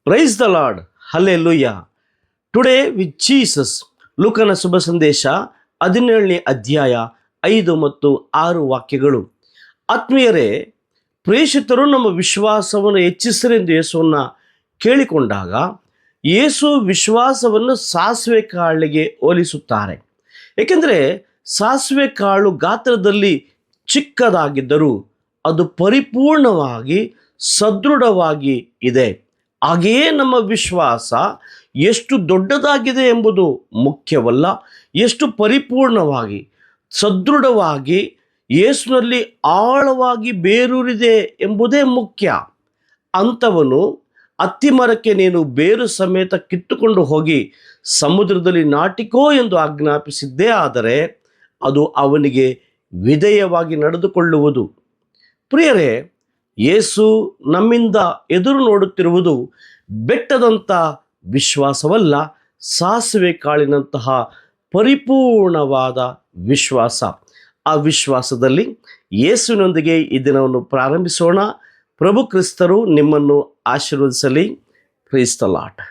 Price the Lord, hallelujah. Today with Jesus. ಲೂಕನ ಶುಭ ಸಂದೇಶ 17ನೇ ಅಧ್ಯಾಯ 5 ಮತ್ತು 6 ವಾಕ್ಯಗಳು. ಆತ್ಮೀಯರೇ, ಪ್ರೇಷಿತರು ನಮ್ಮ ವಿಶ್ವಾಸವನ್ನು ಹೆಚ್ಚಿಸರೆಂದು ಯೇಸುವನ್ನು ಕೇಳಿಕೊಂಡಾಗ ಯೇಸು ವಿಶ್ವಾಸವನ್ನು ಸಾಸಿವೆ ಕಾಳಿಗೆ ಹೋಲಿಸುತ್ತಾರೆ. ಏಕೆಂದರೆ ಸಾಸಿವೆ ಕಾಳು ಗಾತ್ರದಲ್ಲಿ ಚಿಕ್ಕದಾಗಿದ್ದರೂ ಅದು ಪರಿಪೂರ್ಣವಾಗಿ ಸದೃಢವಾಗಿ ಇದೆ. ಹಾಗೆಯೇ ನಮ್ಮ ವಿಶ್ವಾಸ ಎಷ್ಟು ದೊಡ್ಡದಾಗಿದೆ ಎಂಬುದು ಮುಖ್ಯವಲ್ಲ, ಎಷ್ಟು ಪರಿಪೂರ್ಣವಾಗಿ ಸದೃಢವಾಗಿ ಯೇಸುವಿನಲ್ಲಿ ಆಳವಾಗಿ ಬೇರೂರಿದೆ ಎಂಬುದೇ ಮುಖ್ಯ. ಅಂಥವನು ಅತ್ತಿಮರಕ್ಕೆ ನೀನು ಬೇರು ಸಮೇತ ಕಿತ್ತುಕೊಂಡು ಹೋಗಿ ಸಮುದ್ರದಲ್ಲಿ ನಾಟಿಕೋ ಎಂದು ಆಜ್ಞಾಪಿಸಿದ್ದೇ ಆದರೆ ಅದು ಅವನಿಗೆ ವಿಧೇಯವಾಗಿ ನಡೆದುಕೊಳ್ಳುವುದು. ಪ್ರಿಯರೇ, ಯೇಸು ನಮ್ಮಿಂದ ಎದುರು ನೋಡುತ್ತಿರುವುದು ಬೆಟ್ಟದಂಥ ವಿಶ್ವಾಸವಲ್ಲ, ಸಾಸಿವೆ ಕಾಳಿನಂತಹ ಪರಿಪೂರ್ಣವಾದ ವಿಶ್ವಾಸ. ಆ ವಿಶ್ವಾಸದಲ್ಲಿ ಯೇಸುವಿನೊಂದಿಗೆ ಈ ದಿನವನ್ನು ಪ್ರಾರಂಭಿಸೋಣ. ಪ್ರಭು ಕ್ರಿಸ್ತರು ನಿಮ್ಮನ್ನು ಆಶೀರ್ವದಿಸಲಿ. Praise the lord.